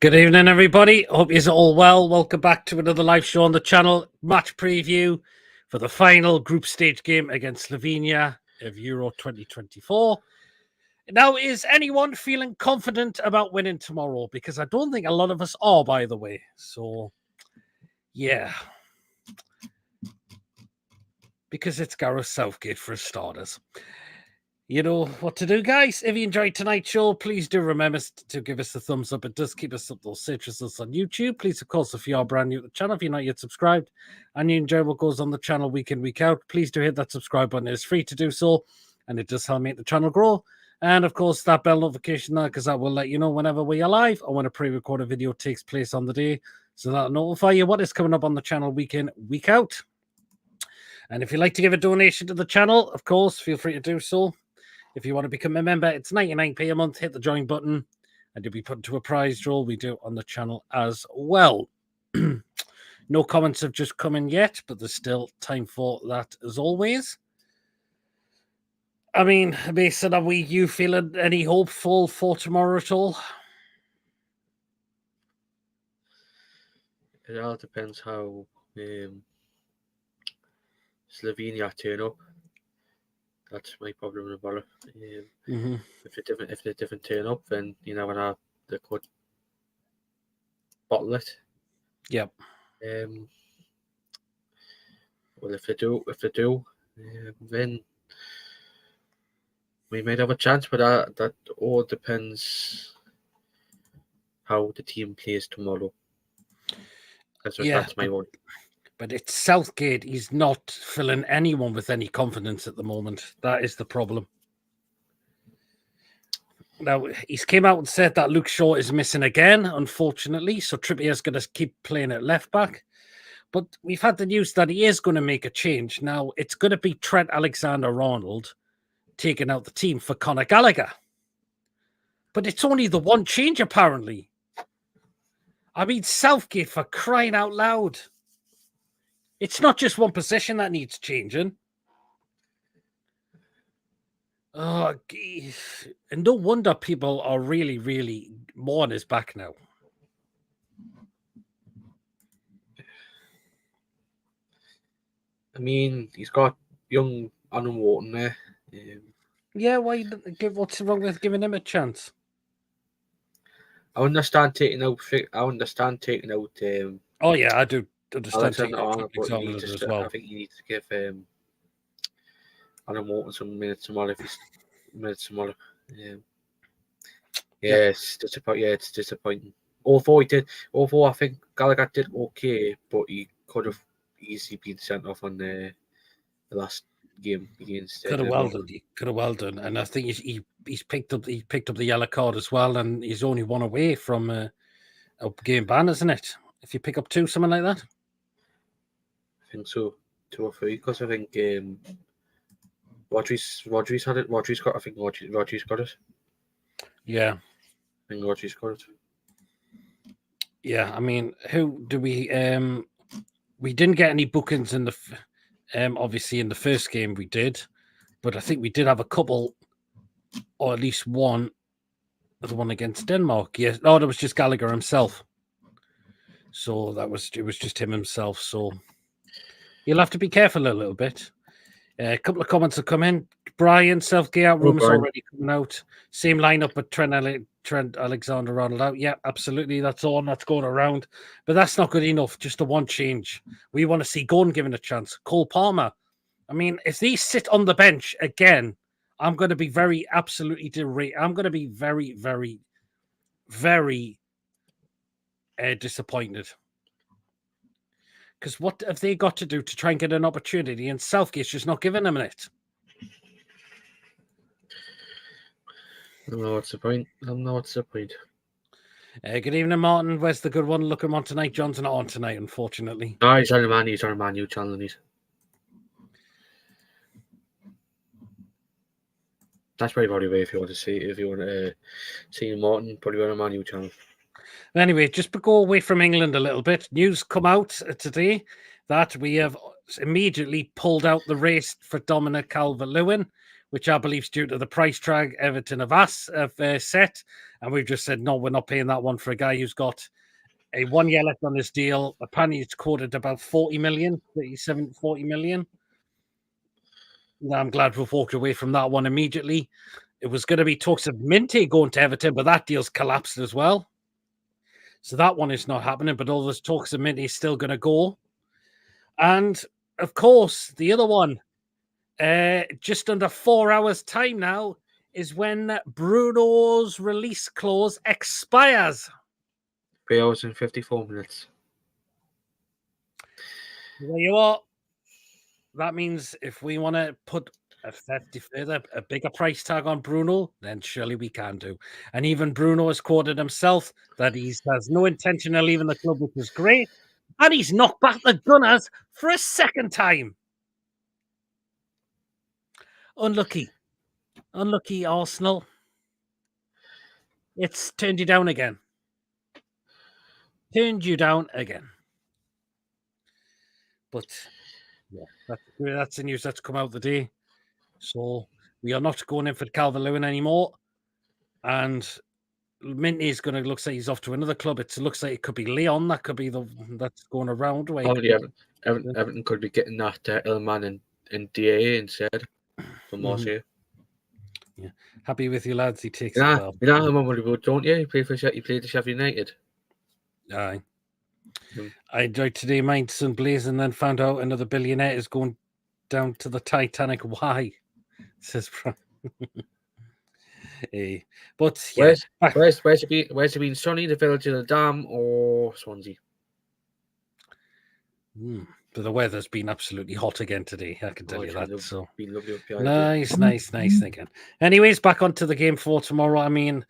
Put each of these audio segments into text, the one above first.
Good evening, everybody. Hope you're all well. Welcome back to another live show on the channel. Match preview for the final group stage game against Slovenia of Euro 2024. Now, is anyone feeling confident about winning tomorrow? Because I don't think a lot of us are, by the way. So, yeah. Because it's Gareth Southgate for starters. You know what to do, guys. If you enjoyed tonight's show, please do remember to give us a thumbs up. It does keep us up those search results on YouTube. Please, of course, if you are brand new to the channel, if you're not yet subscribed and you enjoy what goes on the channel week in, week out, please do hit that subscribe button. It's free to do so, and it does help make the channel grow. And, of course, that bell notification there, because that will let you know whenever we are live or when a pre-recorded video takes place on the day. So that'll notify you what is coming up on the channel week in, week out. And if you'd like to give a donation to the channel, of course, feel free to do so. If you want to become a member, it's 99p a month. Hit the join button and you'll be put into a prize draw we do on the channel as well. No comments have just come in yet, but there's still time for that as always. I mean, Mason, are you feeling any hopeful for tomorrow at all? It all depends how Slovenia turn up. That's my problem about it. If they different turn up, then you never know, they could bottle it. Yep. Well, if they do, then we might have a chance. But that all depends how the team plays tomorrow. That's my own. But it's Southgate. He's not filling anyone with any confidence at the moment. That is the problem. Now, he's came out and said that Luke Shaw is missing again, unfortunately. So Trippier's going to keep playing at left back. But we've had the news that he is going to make a change. Now, it's going to be Trent Alexander-Arnold taking out the team for Conor Gallagher. But it's only the one change, apparently. I mean, Southgate, for crying out loud. It's not just one position that needs changing. Oh, and no wonder people are really, really more on his back now. I mean, he's got young Adam Wharton there. Yeah, what's wrong with giving him a chance? I understand taking out. Oh yeah, I do understand taking out out Alexander as well. I think you need to give Adam Wharton some minutes tomorrow. It's disappointing. Although I think Gallagher did okay, but he could have easily been sent off on the last game against. Could have well done, and I think he's picked up the yellow card as well, and he's only one away from a game ban, isn't it? If you pick up two, something like that. I think so, 2 or 3, because I think Rodri's had it. Rodri's got it. Yeah. I think Rodri's got it. Yeah, I mean, who do we didn't get any bookings in the obviously in the first game we did, but I think we did have a couple, or at least one, the one against Denmark. Yes, no, that was just Gallagher himself. So it was just him himself. So you'll have to be careful a little bit. A couple of comments have come in. Brian, Southgate out, rumors already coming out. Same lineup, but Trent Alexander-Arnold out. Yeah, absolutely. That's on. That's going around. But that's not good enough. Just a one change. We want to see Gordon given a chance. Cole Palmer. I mean, if these sit on the bench again, I'm going to be absolutely deranged. I'm going to be very, very, very disappointed. Because what have they got to do to try and get an opportunity? And Southgate's just not giving them it. No, what's the point? Good evening, Martin. Where's the good one? Look him on tonight. John's not on tonight, unfortunately. No, he's on a Man U channel. That's probably way if you want to see Martin, probably on a Man U channel. Anyway, just to go away from England a little bit, news come out today that we have immediately pulled out the race for Dominic Calvert-Lewin. which I believe is due to the price tag Everton have set. And we've just said, no, we're not paying that one for a guy who's got a 1 year left on his deal. Apparently, it's quoted about 40 million, 37, 40 million. Now, I'm glad we've walked away from that one immediately. It was going to be talks of Minty going to Everton, but that deal's collapsed as well. So that one is not happening, but all those talks of Minty is still going to go. And, of course, the other one, just under 4 hours' time now, is when Bruno's release clause expires. 3 hours and 54 minutes. There you are. That means if we want to put a bigger price tag on Bruno, then surely we can do. And even Bruno has quoted himself that he has no intention of leaving the club, which is great. And he's knocked back the Gunners for a second time. Unlucky. Unlucky, Arsenal. It's turned you down again. Turned you down again. But yeah, that's the news that's come out today. So we are not going in for Calvert-Lewin anymore. And Minty is going to look like he's off to another club. It looks like it could be Leon. That could be that's going around. Everton could be getting that Illman and DA instead from Marseille. Yeah, happy with you lads. He takes it well. You know him on Wood, don't you? He played for Sheffield United. Aye. I enjoyed today Mainz and Blaze, and then found out another billionaire is going down to the Titanic. Why? Says hey. But yeah, where's it been? Sunny, the Village of the Dam, or Swansea? But the weather's been absolutely hot again today. I can tell you that. So been lovely nice thinking. Anyways, back onto the game for tomorrow. I mean,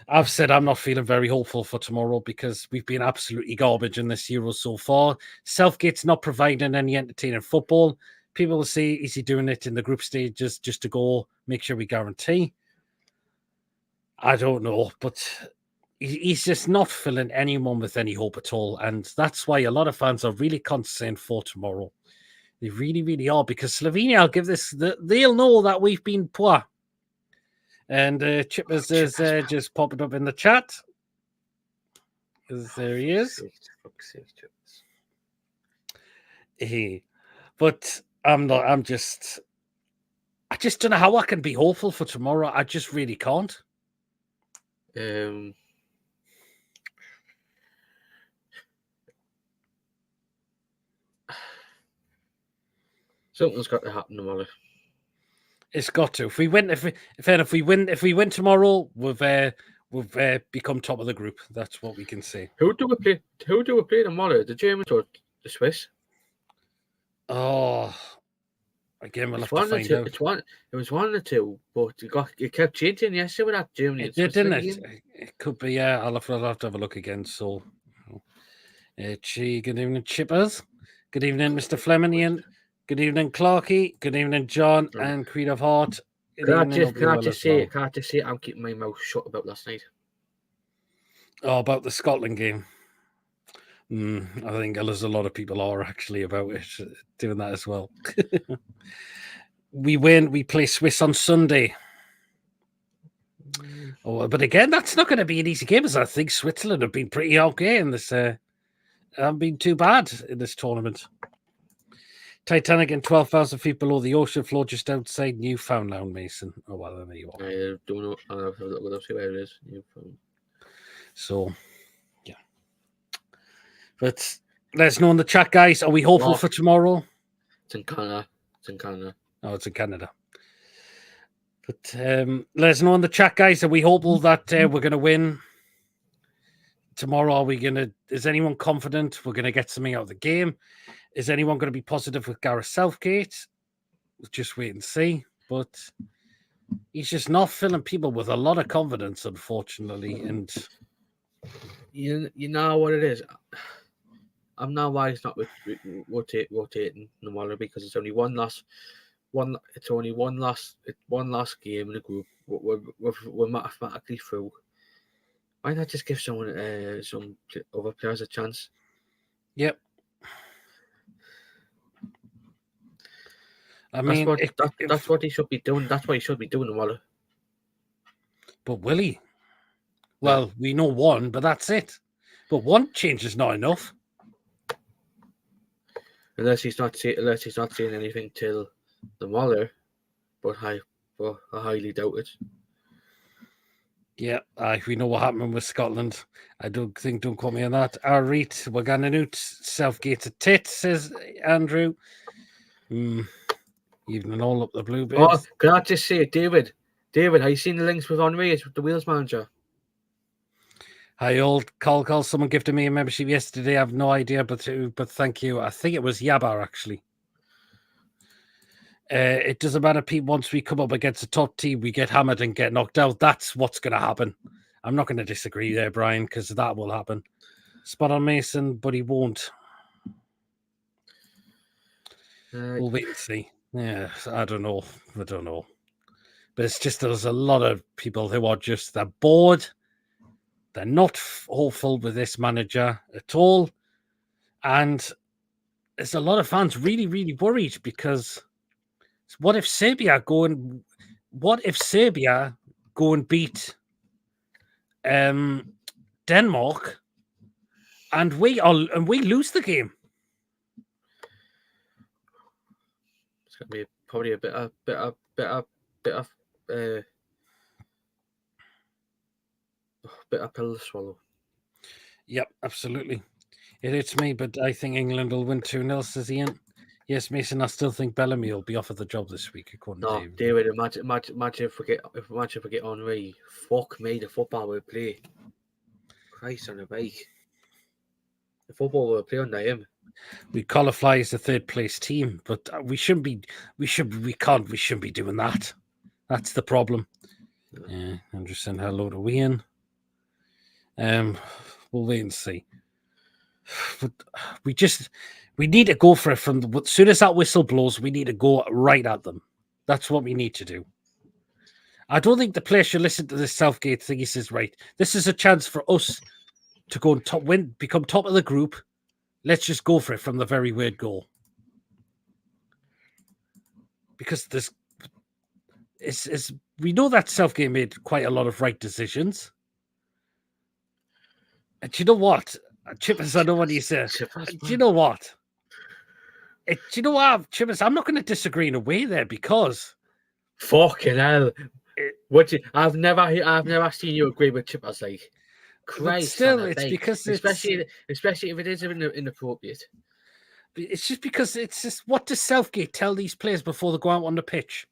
I've said I'm not feeling very hopeful for tomorrow because we've been absolutely garbage in this Euro so far. Southgate's not providing any entertaining football. People will say, is he doing it in the group stages just to go make sure we guarantee? I don't know, but he's just not filling anyone with any hope at all. And that's why a lot of fans are really concerned for tomorrow. They really, really are, because Slovenia, I'll give this, they'll know that we've been poor. And Chippers is just popping up in the chat. There he is. But I just don't know how I can be hopeful for tomorrow. I just really can't. Something's got to happen tomorrow. It's got to. If we win tomorrow, we've become top of the group. That's what we can say. Who do we play tomorrow? The Germans or the Swiss? Oh, again, we'll have to find out. It was one of the two, but it kept changing yesterday with that Germany. It did, didn't it? It could be. Yeah, I'll have to have a look again. So, good evening, Chippers. Good evening, Mr. Fleminian. Good evening, Clarky. Good evening, John and Queen of Heart. Can I just say, I'm keeping my mouth shut about last night. Oh, about the Scotland game. I think there's a lot of people are actually about it, doing that as well. We win. We play Swiss on Sunday. Oh, but again, that's not going to be an easy game, as I think Switzerland have been pretty okay in this. Haven't been too bad in this tournament. Titanic and 12,000 feet below the ocean floor, just outside Newfoundland, Mason. Oh, well, there you are. I don't know. I'll have a look up, see where it is. So, yeah. But let us know in the chat, guys. Are we hopeful for tomorrow? It's in Canada. Oh, it's in Canada. But let us know in the chat, guys. Are we hopeful that we're going to win tomorrow? Are we going to? Is anyone confident we're going to get something out of the game? Is anyone going to be positive with Gareth Southgate? We'll just wait and see. But he's just not filling people with a lot of confidence, unfortunately. And you know what it is. I'm not why he's not rotating no matter, because it's only one last game in the group. We're mathematically through. Why not just give someone some other players a chance? Yep. I mean, that's what he should be doing. That's what he should be doing, Waller. But will he? Well, we know one, but that's it. But one change is not enough. Unless he's not saying anything till the Waller, but I highly doubt it. Yeah, we know what happened with Scotland. I don't quote me on that. Our read, we're going to new Southgate's a tit, says Andrew. Evening all up the Bluebirds. Oh, can I just say, David, have you seen the links with Enquiries with the Wales manager? Hi, old call. Someone gifted me a membership yesterday. I have no idea, but thank you. I think it was Yabar, actually. It doesn't matter, Pete. Once we come up against a top team, we get hammered and get knocked out. That's what's going to happen. I'm not going to disagree there, Brian, because that will happen. Spot on Mason, but he won't. We'll wait and see. Yeah, I don't know. But it's just there's a lot of people who are just they're bored. They're not hopeful with this manager at all. And there's a lot of fans really, really worried because what if Serbia go and beat Denmark and we lose the game? It's gonna be probably a bit of pill to swallow. Yep, absolutely. It hits me, but I think England will win 2-0, says Ian. Yes, Mason, I still think Bellamy will be offered the job this week, according to David. Imagine if we get Henry. Fuck me, the football will play. Christ on a bike. The football will play under him. We qualify as a third place team, but we shouldn't be doing that. That's the problem. Yeah, I'm just saying hello to Ian. We'll wait and see. But we need to go for it as soon as that whistle blows. We need to go right at them. That's what we need to do. I don't think the players should listen to this Southgate thing. He says, right, this is a chance for us to go and become top of the group. Let's just go for it from the very word go. Because we know that Southgate made quite a lot of right decisions. And you know what? Chippers, I know what you said. Do you know what? Chippers, I'm not going to disagree in a way there because fucking hell. I've never seen you agree with Chippers like Christ. Still, it's because especially if it is inappropriate. It's just because it's just what does Southgate tell these players before they go out on the pitch?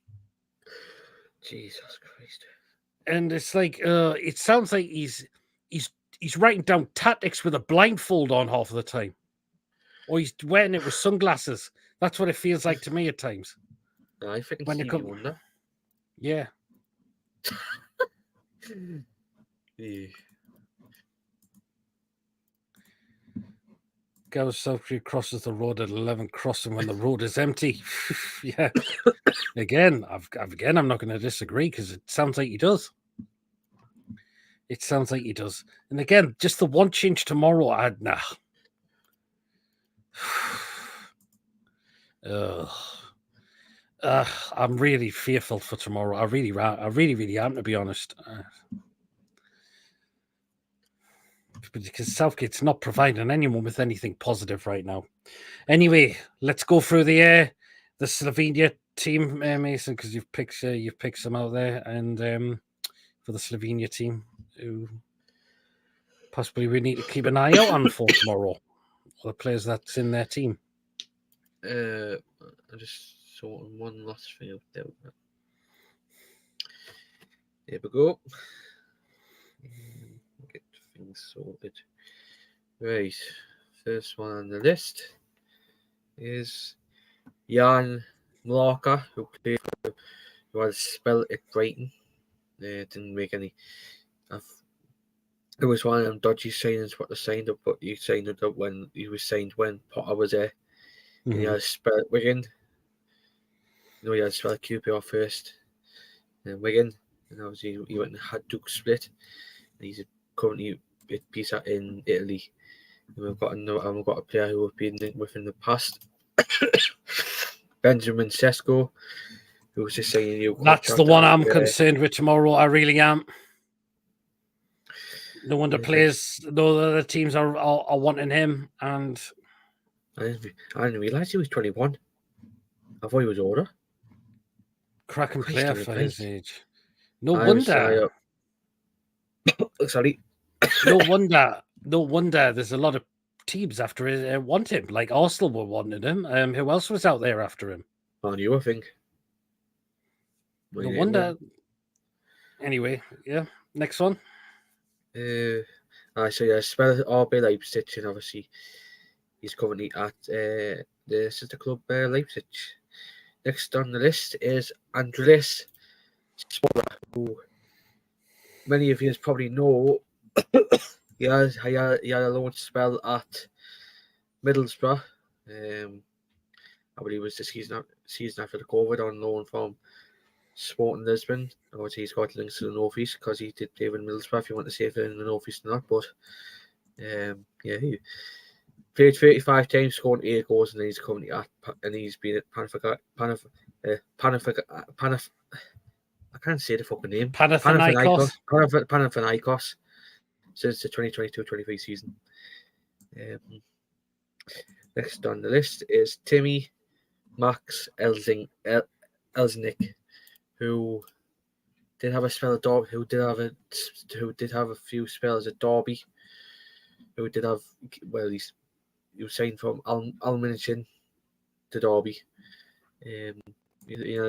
Jesus Christ. And it's like it sounds like he's writing down tactics with a blindfold on half of the time. Or he's wearing it with sunglasses. That's what it feels like to me at times. I think when you wonder. Yeah. Yeah. Gareth Southgate crosses the road at 11 crossing when the road is empty. Yeah. Again, I'm not going to disagree because it sounds like he does. And again, just the one change tomorrow, I'm really fearful for tomorrow. I really am, to be honest. Because Southgate's not providing anyone with anything positive right now. Anyway, let's go through the Slovenia team, Mason, because you've picked some out there, and for the Slovenia team, who possibly we need to keep an eye out on for tomorrow, or the players that's in their team. I just saw one last thing out there. Here we go. Get things sorted. Right. First one on the list is Jan Mlarka, who played for, who had a spell at Brighton. Didn't make any. It was one of them dodgy signings what they signed up, but he signed it up when he was signed when Potter was there. Mm-hmm. And he had a spell at Wigan. He had a spell at QPR first. And Wigan. And obviously he went and had Duke split. And he's currently at Pisa in Italy. And we've got a player who we've been with in the past. Benjamin Sesko, who was just saying you. That's the one I'm concerned with tomorrow. I really am. No wonder no other teams are wanting him. And I didn't realise he was 21. I thought he was older. Cracking player for his age. No wonder. Sorry. No wonder there's a lot of teams after him want him. Like Arsenal were wanting him. Who else was out there after him? Man U, I think. No wonder. Anyway, yeah. Next one. So yeah, spell RB Leipzig, and obviously he's currently at the sister club Leipzig. Next on the list is Andreas Sporer, who many of you probably know. he had a loan spell at Middlesbrough. I believe it was the season after the COVID on loan from Sporting Lisbon. Obviously, he's got links to the North East because he did play with Middlesbrough. If you want to say if they're in the North East or not, but he played 35 times, scored 8 goals, and then he's currently he's been at I can't say the fucking name. Panathinaikos since the 2022-23 season. Next on the list is Timmy Max Elsnik, who did have a spell at Derby, who did have a few spells at Derby, who did have he was signed from Alminichen to Derby.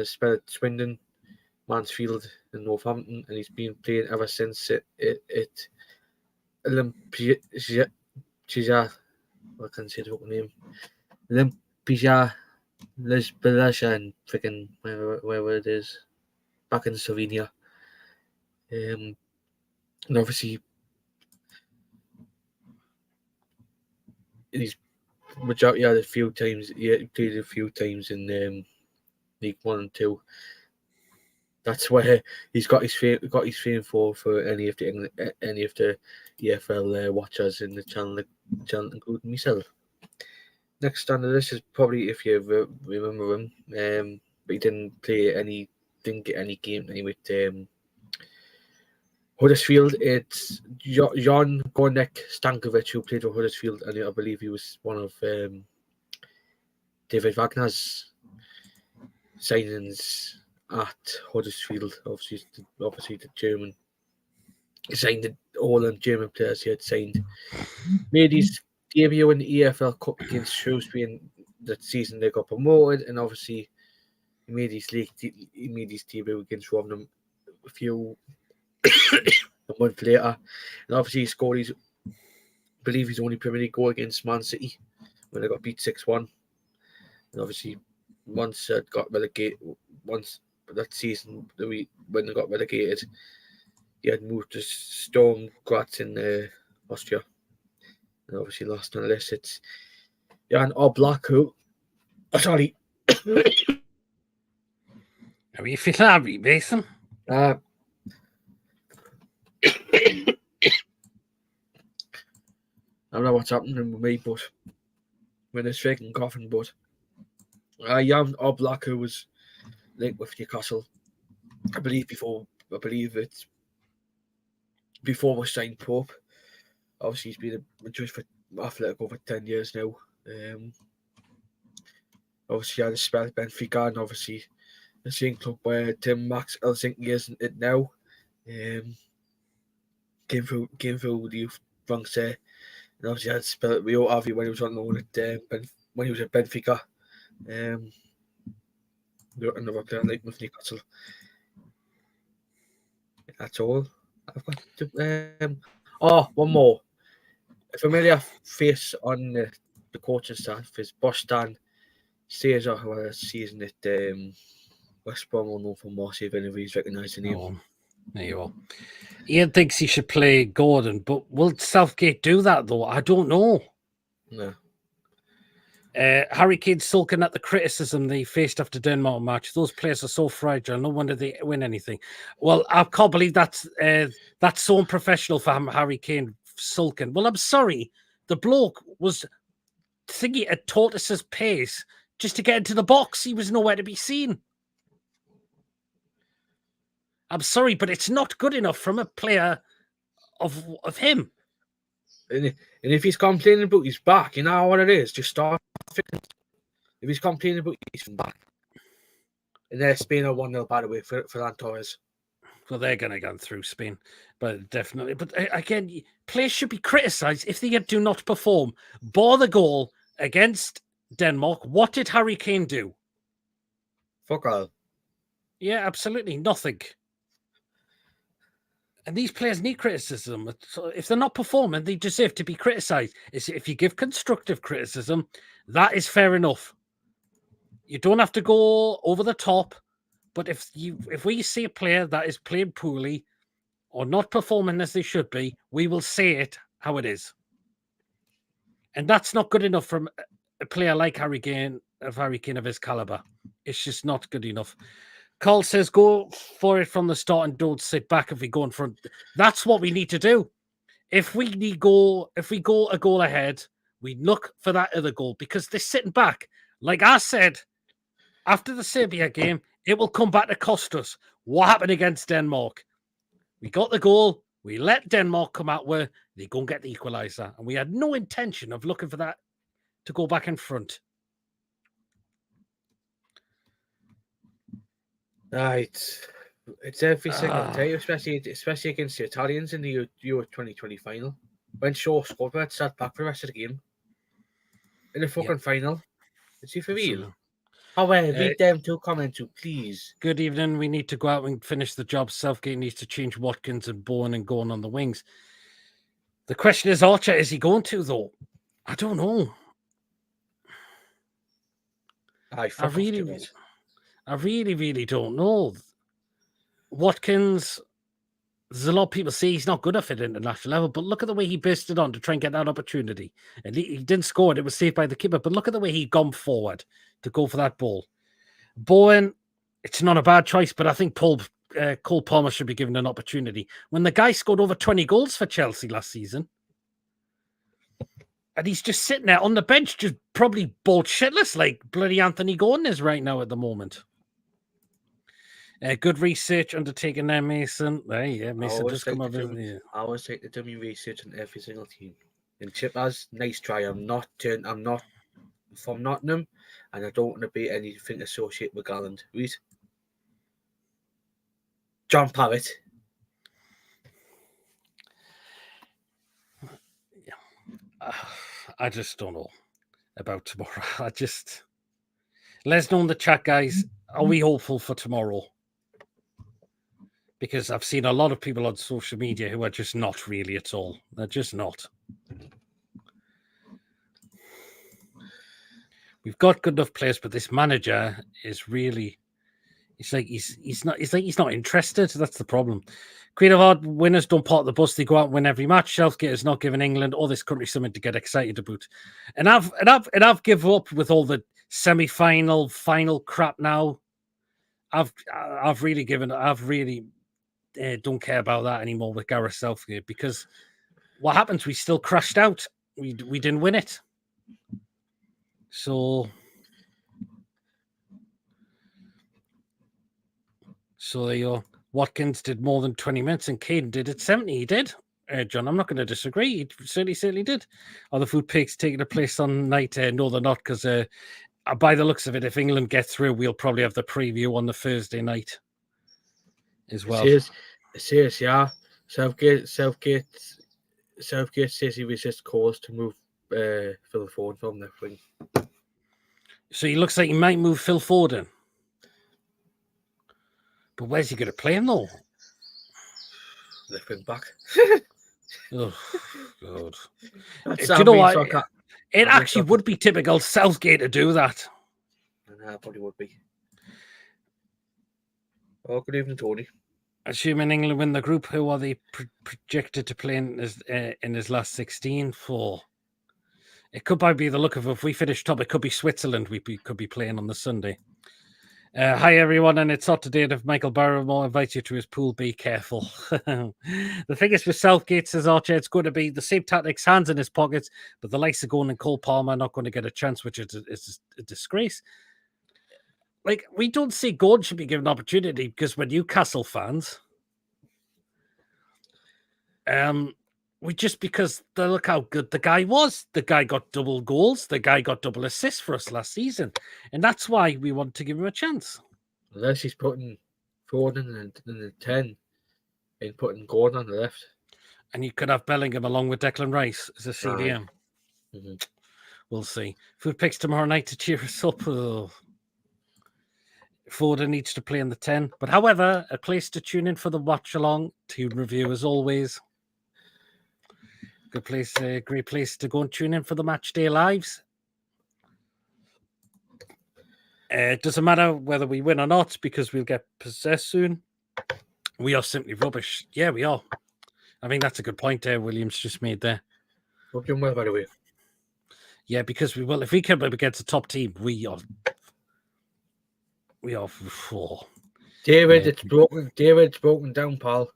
Spell at Swindon, Mansfield, and Northampton, and he's been playing ever since it Olympia. I can't say the fucking name. Olympia Lisbon, and freaking wherever it is, back in Slovenia. And obviously, he's majority had a few times. He played a few times in League 1 and 2. That's where he's got his fame for any of the EFL watchers in the channel, including myself. Next on the list is probably, if you remember him, but he didn't get any game with Huddersfield. It's Jon Gornek Stankovic, who played for Huddersfield, and I believe he was one of David Wagner's signings at Huddersfield. Obviously the German. He signed all the German players he had signed. Made his debut in the EFL Cup against Shrewsbury in that season. They got promoted, and obviously he made his debut against Rotherham a month later, and obviously he scored his only Premier League goal against Man City when they got beat 6-1. And obviously once that season when they got relegated, he had moved to Sturm Graz in Austria, and obviously lost on the list. It's Jan Oblak, who sorry. Are you feeling happy, Mason? I don't know what's happening with me, but when it's shaking coughing, but Jan Oblak, who was linked with Newcastle, I believe it's before we signed Pope. Obviously, he's been a judge for Athletic over 10 years now. Obviously, had a spell at Benfica, and obviously the same club where Tim Max Helsinki isn't it now. Came through the youth ranks there, and obviously had a spell at Rio Ave when he was on loan at when he was at Benfica. Another player like with Newcastle. That's all I've got to, one more. A familiar face on the coaching staff is Bostan Caesar, who had a season at West Brom, known for Marseille, if anybody's recognised the name. Oh, there you go. Ian thinks he should play Gordon, but will Southgate do that though? I don't know. No. Harry Kane sulking at the criticism they faced after Denmark match. Those players are so fragile. No wonder they win anything. Well, I can't believe that's so unprofessional for Harry Kane sulking. Well, I'm sorry. The bloke was thinking at tortoise's pace just to get into the box. He was nowhere to be seen. I'm sorry, but it's not good enough from a player of him. And if he's complaining about his back, you know what it is. Just start. If he's complaining about his back, and then Spain are 1-0 by the way for Torres. Well, they're going to go through Spain, but definitely. But again, players should be criticised if they do not perform. Bar the goal against Denmark, what did Harry Kane do? Fuck all. Yeah, absolutely nothing. And these players need criticism. So if they're not performing, they deserve to be criticised. If you give constructive criticism, that is fair enough. You don't have to go over the top. But if we see a player that is playing poorly or not performing as they should be, we will say it how it is. And that's not good enough from a player like Harry Kane of his caliber. It's just not good enough. Carl says, go for it from the start and don't sit back if we go in front. That's what we need to do. If we go a goal ahead, we look for that other goal because they're sitting back. Like I said, after the Serbia game, it will come back to cost us. What happened against Denmark? We got the goal. We let Denmark come out where they go and get the equaliser. And we had no intention of looking for that to go back in front. Right. It's every single day, especially against the Italians in the Euro 2020 final. When Shaw scored, we had to sat back for the rest of the game. In the fucking final. Is he for real? However, read them two comments, please. Good evening. We need to go out and finish the job. Southgate needs to change Watkins and Bowen and going on the wings. The question is, Archer, is he going to, though? I don't know. I really, really don't know. Watkins, there's a lot of people say he's not good enough at international level, but look at the way he burst it on to try and get that opportunity. And he didn't score it. It was saved by the keeper, but look at the way he gone forward to go for that ball. Bowen, it's not a bad choice, but I think Cole Palmer should be given an opportunity. When the guy scored over 20 goals for Chelsea last season, and he's just sitting there on the bench, just probably bored shitless like bloody Anthony Gordon is right now at the moment. Good research undertaken there, Mason. Yeah, Mason just come up with it. I always take the dummy research on every single team. And Chip has nice try. I'm not from Nottingham, and I don't want to be anything associated with Garland. Read. John Parrott. I just don't know about tomorrow. Let's know in the chat, guys. Are we hopeful for tomorrow? Because I've seen a lot of people on social media who are just not really at all. They're just not. We've got good enough players, but this manager is really, it's like he's not interested. That's the problem. Creative Art winners don't park the bus; they go out and win every match. Southgate has not given England or this country something to get excited about. And I've given up with all the semi-final, final crap now. I've really don't care about that anymore with Gareth Southgate, because what happens? We still crashed out. We didn't win it. So there you go. Watkins did more than 20 minutes and Caden did it 70. He did. John, I'm not going to disagree. He certainly did. Are the food pigs taking a place on night? No, they're not, because by the looks of it, if England get through, we'll probably have the preview on the Thursday night as well. It says, yeah. Southgate says he resists calls to move Phil Foden from left wing. So he looks like he might move Phil Foden. But where's he going to play him, though? Left wing back. Oh, God. Do you know what? It actually would be typical Southgate to do that. It probably would be. Oh, good evening, Tony. Assuming England win the group, who are they projected to play in his last 16 for? It could probably be the look of, if we finish top, it could be Switzerland we could be playing on the Sunday. Hi everyone, and it's not today if Michael Barrymore invites you to his pool. Be careful. The thing is with Southgate, says Archer, it's going to be the same tactics, hands in his pockets, but the likes of Gordon and Cole Palmer are not going to get a chance, which is a disgrace. Like, we don't see Gordon should be given an opportunity because we're Newcastle fans. Because look how good the guy was. The guy got double goals. The guy got double assists for us last season, and that's why we want to give him a chance. Unless he's putting Foden in the 10 and putting Gordon on the left. And you could have Bellingham along with Declan Rice as a CDM. Mm-hmm. We'll see. Food picks tomorrow night to cheer us up. Foden needs to play in the 10. But however, a place to tune in for the watch along, team review as always. Good place, great place to go and tune in for the match day lives. It doesn't matter whether we win or not because we'll get possessed soon. We are simply rubbish. Yeah, we are. I think that's a good point there Williams just made there. We're doing well, by the way. Yeah, because we will. If we come up against a top team, we are four. David, it's broken. David's broken down, pal.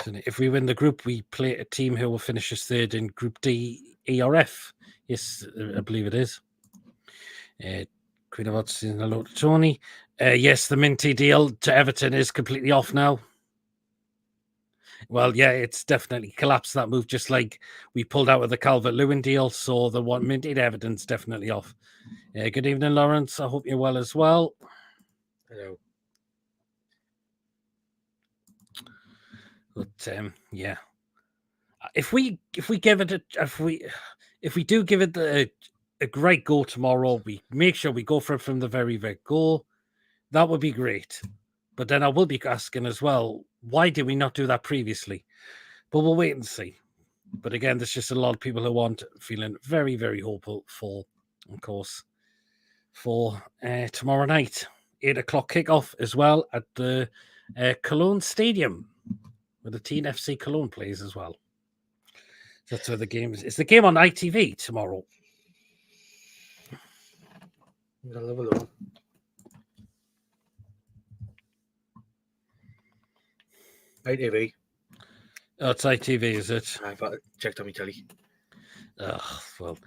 If we win the group, we play a team who will finish as third in Group D, E or F. Yes, I believe it is. Queen of Hearts saying hello to Tony. Yes, the Minty deal to Everton is completely off now. Well, yeah, it's definitely collapsed, that move, just like we pulled out of the Calvert-Lewin deal. So the one Minty Everton's definitely off. Good evening, Lawrence. I hope you're well as well. Hello. But yeah, if we give it if we do give it a great goal tomorrow, we make sure we go for it from the very goal. That would be great. But then I will be asking as well, why did we not do that previously? But we'll wait and see. But again, there's just a lot of people who want feeling very, very hopeful for, of course, for tomorrow night, 8 o'clock kickoff as well at the Cologne Stadium, where the Teen FC Cologne plays as well. So that's where the game is. It's the game on ITV tomorrow. I'll have a look. ITV. Oh, it's ITV, is it? I've checked on my telly. Well,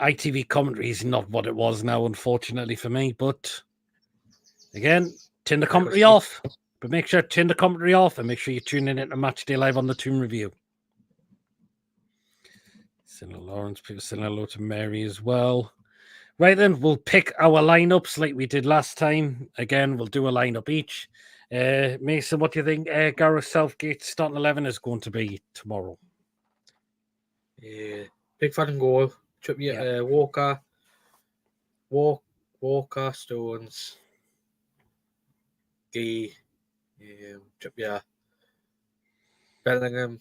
ITV commentary is not what it was now, unfortunately for me. But again, turn the commentary off. But make sure to turn the commentary off and make sure you tune in to Match Day Live on the Toon Review. Send Lawrence, people send hello to Mary as well. Right then, we'll pick our lineups like we did last time. Again, we'll do a lineup each. Mason, what do you think Gareth Southgate's starting 11 is going to be tomorrow? Pickford and goal. Trippier, Walker, Stones, Gay, Trippier, Bellingham,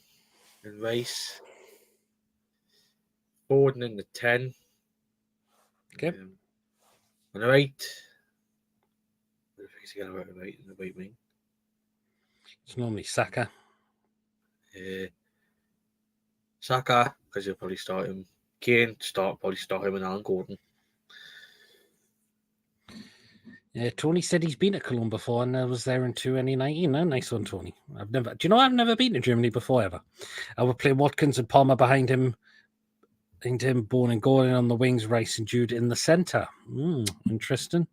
and Rice. Foden in the 10. Okay. On the right. I think he's going to right in the right wing. It's normally Saka. Saka, because he'll probably start him. Kane, probably start him and Alan Gordon. Tony said he's been at Cologne before and I was there in 2019. Nice one, Tony. I've never been to Germany before ever. I would play Watkins and Palmer behind him, Bourne and Gordon on the wings, Rice and Jude in the centre. Interesting.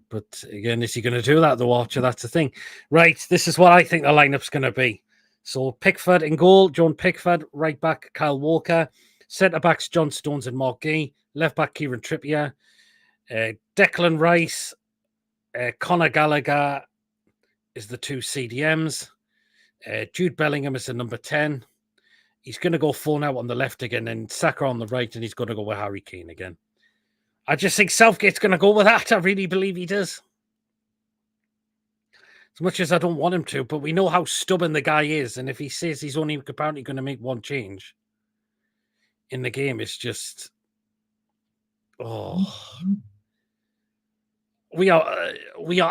But again, is he going to do that, the Watcher? That's the thing. Right, this is what I think the lineup's going to be. So Pickford in goal, John Pickford, right back, Kyle Walker, centre backs, John Stones and Mark Gay, left back, Kieran Trippier, Declan Rice, Conor Gallagher is the two CDMs, Jude Bellingham is the number 10. He's going to go 4 now on the left again, and Saka on the right, and he's going to go with Harry Kane again. I just think Southgate's going to go with that. I really believe he does. As much as I don't want him to, but we know how stubborn the guy is. And if he says he's only apparently going to make one change in the game, it's just... We are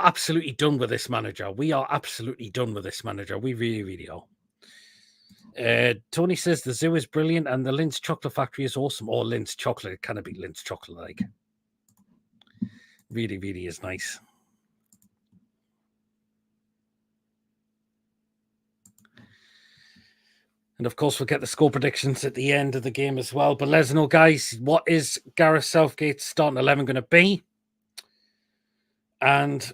absolutely done with this manager. We are absolutely done with this manager. We really, really are. Tony says the zoo is brilliant and the Lindt Chocolate Factory is awesome. Or Lindt Chocolate. It cannot be Lindt Chocolate like. Really, really is nice. And of course, we'll get the score predictions at the end of the game as well. But let us know, guys, what is Gareth Southgate's starting 11 going to be? And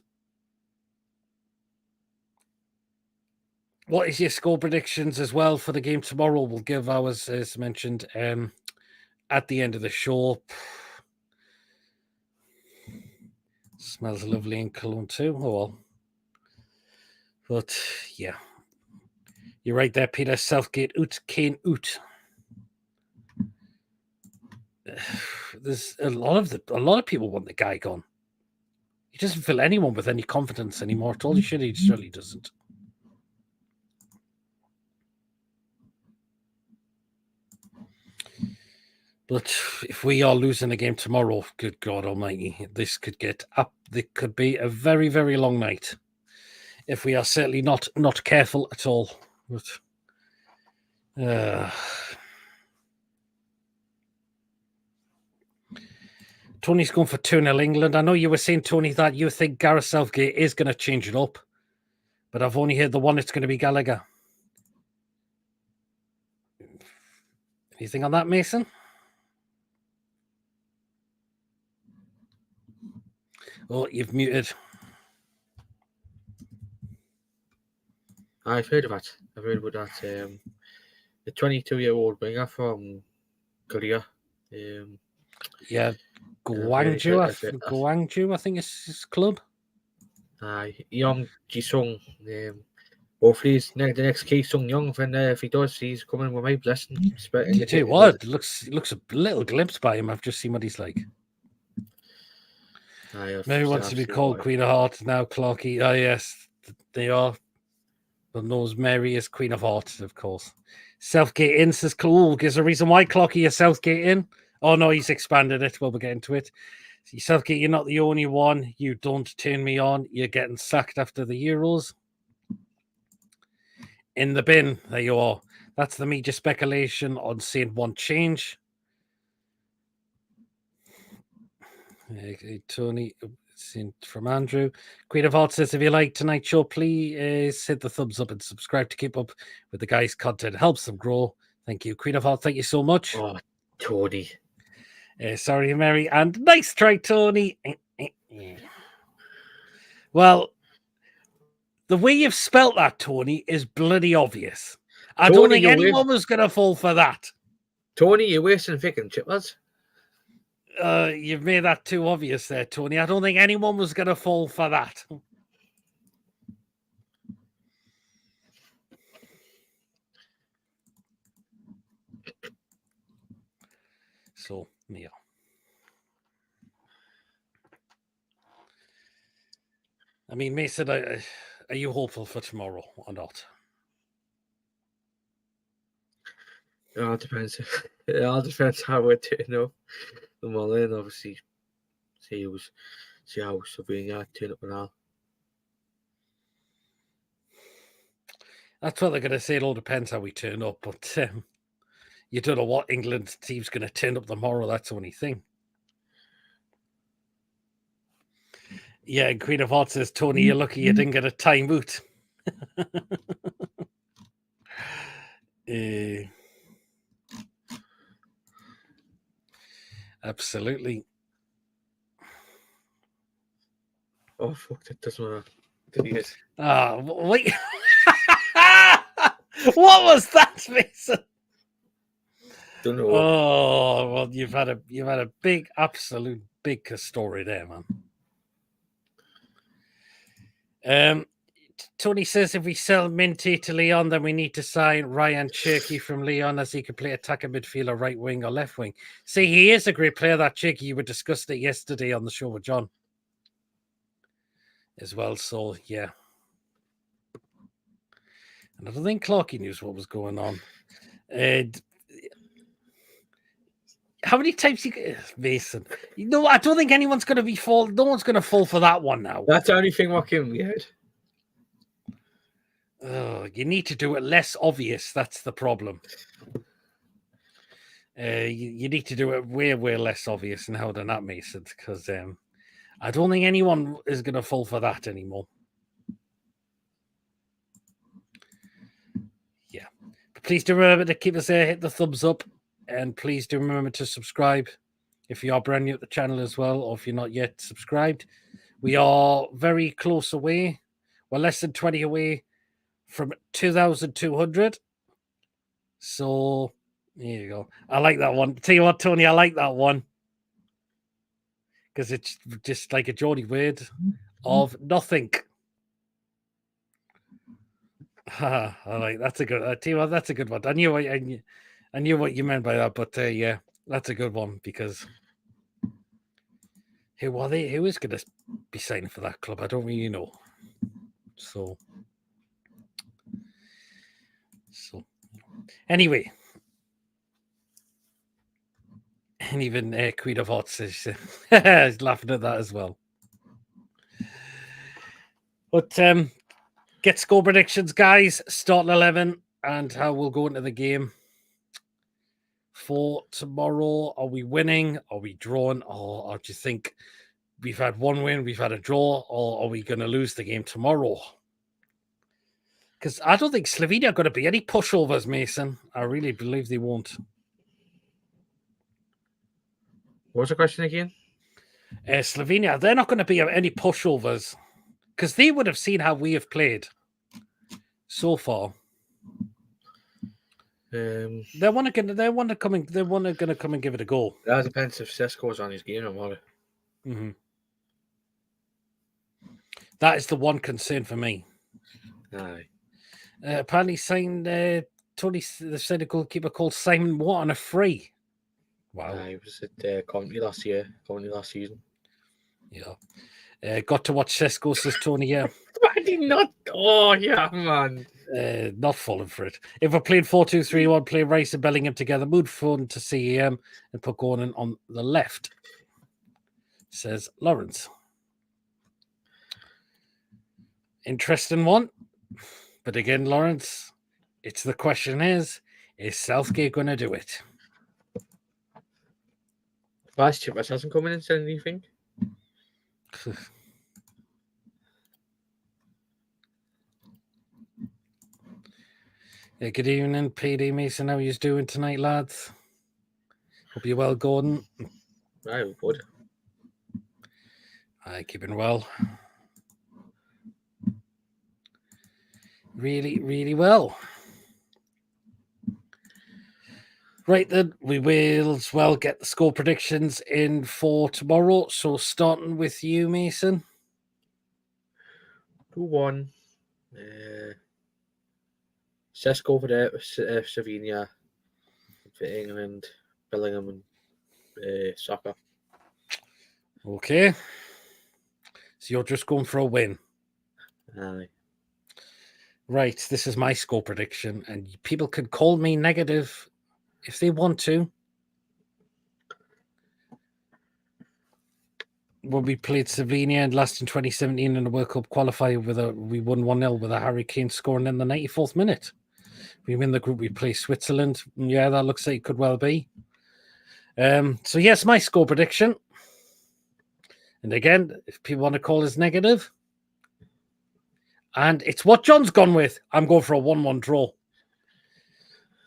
what is your score predictions as well for the game tomorrow? We'll give ours, as mentioned, at the end of the show. Smells lovely in Cologne too. Oh well. But yeah. You're right there, Peter. Southgate out, Kane out. There's a lot of people want the guy gone. He doesn't fill anyone with any confidence anymore. At all he should, he certainly doesn't. But if we are losing a game tomorrow, good God Almighty, this could get up. It could be a very, very long night if we are certainly not careful at all. But Tony's going for 2-0 England. I know you were saying, Tony, that you think Gareth Southgate is going to change it up, but I've only heard the one it's going to be Gallagher. Anything on that, Mason? Oh, you've muted. I've heard of that. I've heard about that. The 22-year-old winger from Korea. Yeah, Gwangju, I think is his club. Young Ji-sung. Hopefully, he's the next Ki Sung-young. If he does, he's coming with my blessing. You tell you what, looks a little glimpse by him. I've just seen what he's like. Mary wants to be called Queen of Hearts now, Clarky. Oh, yes, they are. But knows Mary is Queen of Hearts, of course. Southgate in, says Cool. Gives a reason why, Clarky, you're Southgate in. Oh, no, he's expanded it. Well, we'll get into it. Southgate, you're not the only one. You don't turn me on. You're getting sacked after the Euros. In the bin. There you are. That's the media speculation on saying one change. Tony, from Andrew. Queen of Hearts says, if you like tonight's show, please hit the thumbs up and subscribe to keep up with the guys' content. Helps them grow. Thank you. Queen of Hearts, thank you so much. Oh, Tony. Sorry, Mary. And nice try, Tony. Well, the way you've spelt that, Tony, is bloody obvious. I don't think anyone was going to fall for that. Tony, you're wasting Vic and Chiplers. You've made that too obvious there, Tony. I don't think anyone was going to fall for that. So, yeah. I mean, Mason, are you hopeful for tomorrow or not? It all depends. It all depends how we're turning up. Them all in, obviously. See how Slovenia turn up and all. That's what they're going to say. It all depends how we turn up. But you don't know what England's team's going to turn up tomorrow. That's the only thing. Yeah, Queen of Hearts says, Tony, you're lucky you didn't get a timeout. Absolutely. Oh, fuck, that doesn't matter. Wait. What was that, Mason? Don't know. Oh, well, you've had a big, absolute big story there, man. Tony says if we sell Minty to Leon, then we need to sign Ryan Cherky from Leon as he could play attacker, midfielder, right wing or left wing. See, he is a great player, that Cherky. You were discussing it yesterday on the show with John as well. So, yeah. And I don't think Clarky knew what was going on. How many times Mason? No, I don't think anyone's going to be fall. No one's going to fall for that one now. That's the only thing what came weird. Oh, you need to do it less obvious. That's the problem. You need to do it way, way less obvious now than that, Mason. Because I don't think anyone is going to fall for that anymore. Yeah. But please do remember to keep us there, hit the thumbs up, and please do remember to subscribe if you are brand new at the channel as well, or if you're not yet subscribed. We are very close away. We're less than 20 away from 2,200. So, there you go. I like that one. Tell you what, Tony, I like that one. Because it's just like a Geordie word of nothing. I like that's a good. I tell you what, that's a good one. I knew what you meant by that, but yeah, that's a good one because who are they? Who is going to be signing for that club? I don't really know. So anyway, and even Queen of Hearts is laughing at that as well. But get score predictions, guys. Starting 11 and how we'll go into the game for tomorrow. Are we winning? Are we drawing? Or do you think we've had one win, we've had a draw, or are we going to lose the game tomorrow? Because I don't think Slovenia are going to be any pushovers, Mason. I really believe they won't. What was the question again? Slovenia, they're not going to be any pushovers because they would have seen how we have played so far. They want to come and give it a go. That depends if Cisco's on his game or what. Mm-hmm. That is the one concern for me. Aye. Apparently signed Tony, the said a goalkeeper called Simon Watt on a free. Wow. Aye, it was at Coventry last season. Yeah. Got to watch Cisco, says Tony, yeah. Why did not? Oh, yeah, man. Not falling for it. If we're playing 4-2-3-1, play Rice and Bellingham together, move forward to CEM and put Gordon on the left, says Lawrence. Interesting one. But again, Lawrence, the question is Southgate going to do it? Last Chivas hasn't come in and said anything. Good evening, PD Mason. How are you doing tonight, lads? Hope you're well, Gordon. Aye, good. Aye, keeping well. Really, really well. Right then, we will as well get the score predictions in for tomorrow. So starting with you, Mason. 2-1. Cisco for Slovenia, for England, Bellingham and Saka. Okay. So you're just going for a win. Aye. Right, this is my score prediction, and people can call me negative if they want to. When we played Slovenia and last in 2017 in the World Cup qualifier, we won 1-0 with a Harry Kane scoring in the 94th minute. We win the group, we play Switzerland. Yeah, that looks like it could well be. So yes, my score prediction. And again, if people want to call us negative, and it's what John's gone with, I'm going for a 1-1 draw.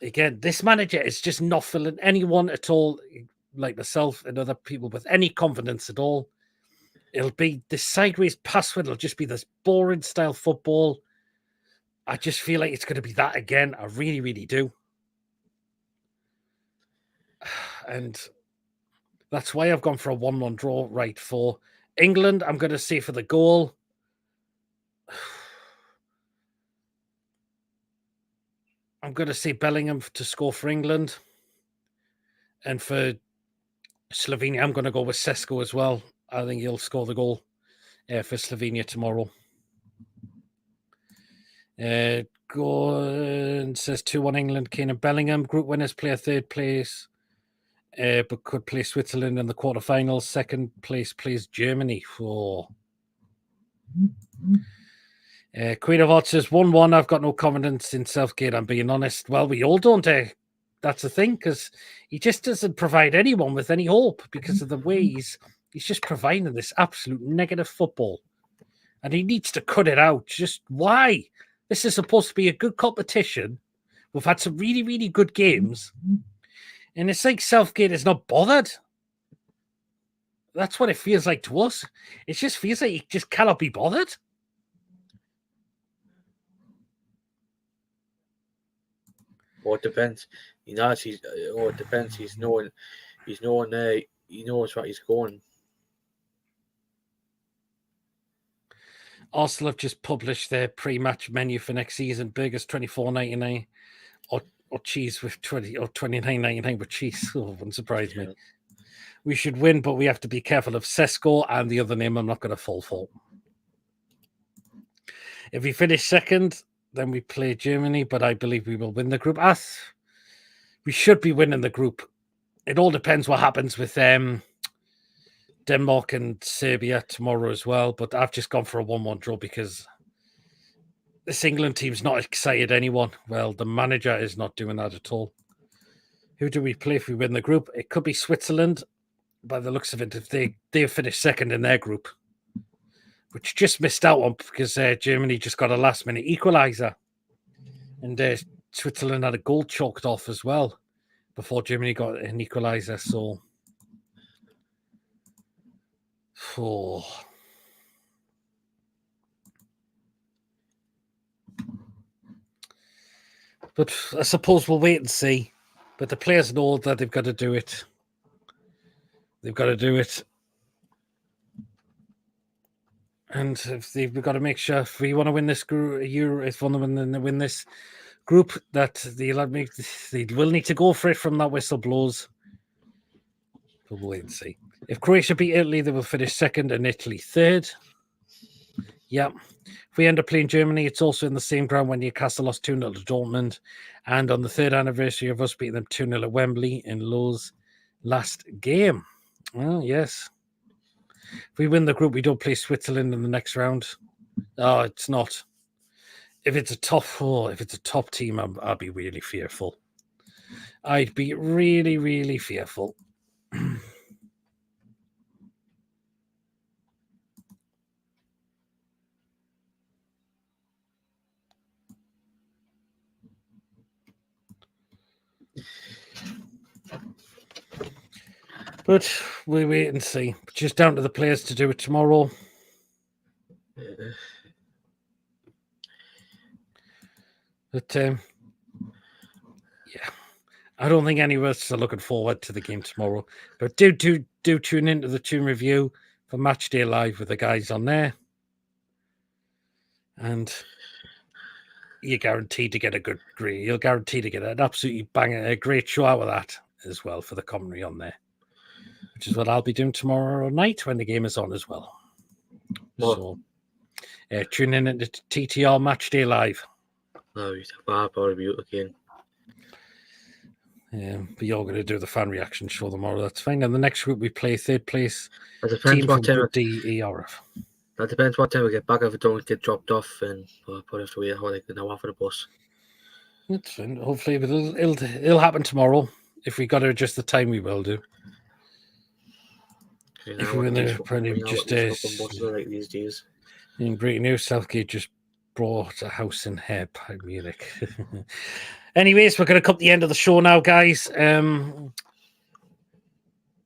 Again, this manager is just not filling anyone at all, like myself and other people, with any confidence at all. It'll be this sideways password. It'll just be this boring style football. I just feel like it's going to be that again. I really, really do. And that's why I've gone for a 1-1 draw. Right, for England, I'm going to say for the goal. I'm going to say Bellingham to score for England. And for Slovenia, I'm going to go with Sesko as well. I think he'll score the goal for Slovenia tomorrow. Gordon says 2-1 England, Kane and Bellingham. Group winners play a third place, but could play Switzerland in the quarterfinals. Second place plays Germany. Queen of Hearts says 1-1. I've got no confidence in Southgate, I'm being honest. Well, we all don't. That's the thing, because he just doesn't provide anyone with any hope because of the way he's He's just providing this absolute negative football. And he needs to cut it out. Just why? This is supposed to be a good competition. We've had some really, really good games. And it's like Southgate is not bothered. That's what it feels like to us. It just feels like he just cannot be bothered. Well, it depends. He knows it depends. He knows what he's going. Arsenal have just published their pre-match menu for next season. Burgers $24.99 or cheese with $29.99 with cheese. Oh, wouldn't surprise me. We should win, but we have to be careful of Sesko and the other name I'm not going to fall for. If we finish second, then we play Germany, but I believe we will win the group. We should be winning the group. It all depends what happens with Denmark and Serbia tomorrow as well, but I've just gone for a 1-1 draw because this England team's not excited anyone. Well, the manager is not doing that at all. Who do we play if we win the group? It could be Switzerland, by the looks of it, if they finish second in their group, which just missed out on because Germany just got a last-minute equaliser. And Switzerland had a goal chalked off as well before Germany got an equaliser, so... Oh. But I suppose we'll wait and see. But the players know that they've got to do it. They've got to do it. And we've got to make sure if we want to win this group, if we want to win this group, that they will need to go for it from that whistle blows. But we'll wait and see. If Croatia beat Italy, they will finish second and Italy third. Yeah. If we end up playing Germany, it's also in the same ground when Newcastle lost 2-0 to Dortmund. And on the third anniversary of us beating them 2-0 at Wembley in Lowe's last game. Oh, yes. If we win the group, we don't play Switzerland in the next round. Oh, it's not. If it's a top team, I'll be really fearful. I'd be really, really fearful. But we wait and see. Just down to the players to do it tomorrow. But yeah, I don't think any of us are looking forward to the game tomorrow. But do tune into the Tune Review for Match Day Live with the guys on there, and you're guaranteed to get a good green. You're guaranteed to get an absolutely banging, a great show out of that as well for the commentary on there, which is what I'll be doing tomorrow night when the game is on as well. So tune in into TTR Match Day Live. No, he's a bad review again. Yeah, but you're going to do the fan reaction show tomorrow. That's fine. And the next group we play third place. That depends what time. DERF. That depends what time we get back. If we don't get dropped off, and we'll probably have to wait like an hour for the bus. That's fine. Hopefully, it'll happen tomorrow. If we got to adjust the time, we will do. If we're in the like these days. In breaking news, Southgate just bought a house in Munich. Anyways, we're going to come to the end of the show now, guys.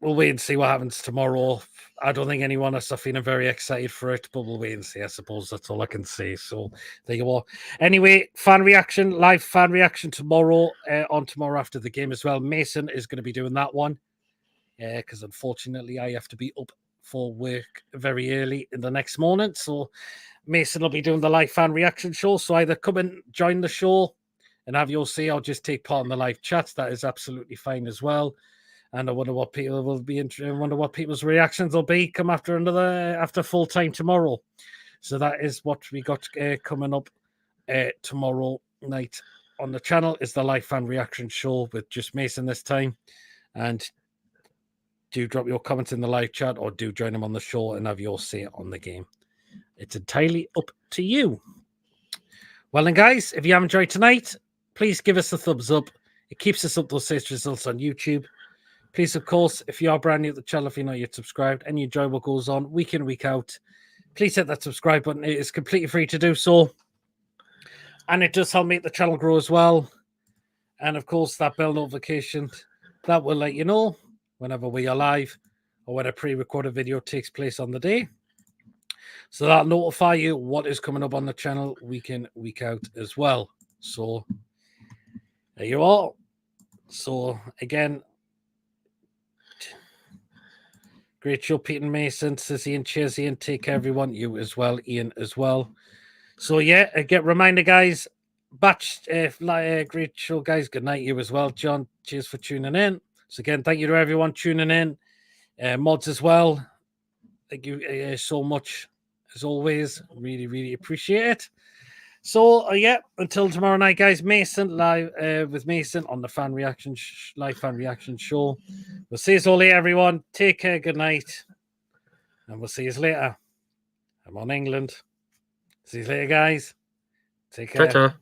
We'll wait and see what happens tomorrow. I don't think anyone is feeling very excited for it, but we'll wait and see. I suppose that's all I can say. So there you go. Anyway, live fan reaction tomorrow, on tomorrow after the game as well. Mason is going to be doing that one because unfortunately I have to be up for work very early in the next morning. So Mason will be doing the live fan reaction show. So either come and join the show and have your say, I'll just take part in the live chats. That is absolutely fine as well. And I wonder what people will be interested. I wonder what people's reactions will be come after full time tomorrow. So that is what we got coming up tomorrow night on the channel is the live fan reaction show with just Mason this time. And do drop your comments in the live chat or do join him on the show and have your say on the game. It's entirely up to you. Well then, guys, if you have enjoyed tonight, please give us a thumbs up. It keeps us up those search results on YouTube. Please, of course, if you are brand new to the channel, if you're not yet subscribed and you enjoy what goes on week in, week out, please hit that subscribe button. It is completely free to do so. And it does help make the channel grow as well. And of course, that bell notification, that will let you know whenever we are live or when a pre-recorded video takes place on the day. So that'll notify you what is coming up on the channel week in, week out as well. So there you are. So again, great show, Pete and Mason, says Ian. Cheers, Ian. Take care, everyone. You as well, Ian as well. So yeah, get reminder, guys. Batch, great show, guys. Good night, you as well, John. Cheers for tuning in. So again, thank you to everyone tuning in. Mods as well. Thank you so much as always. Really, really appreciate it. So yeah, until tomorrow night, guys. Mason live with Mason on the live fan reaction show. We'll see you all later, everyone. Take care. Good night, and we'll see you later. I'm on England. See you later, guys. Take care. Ta-ta.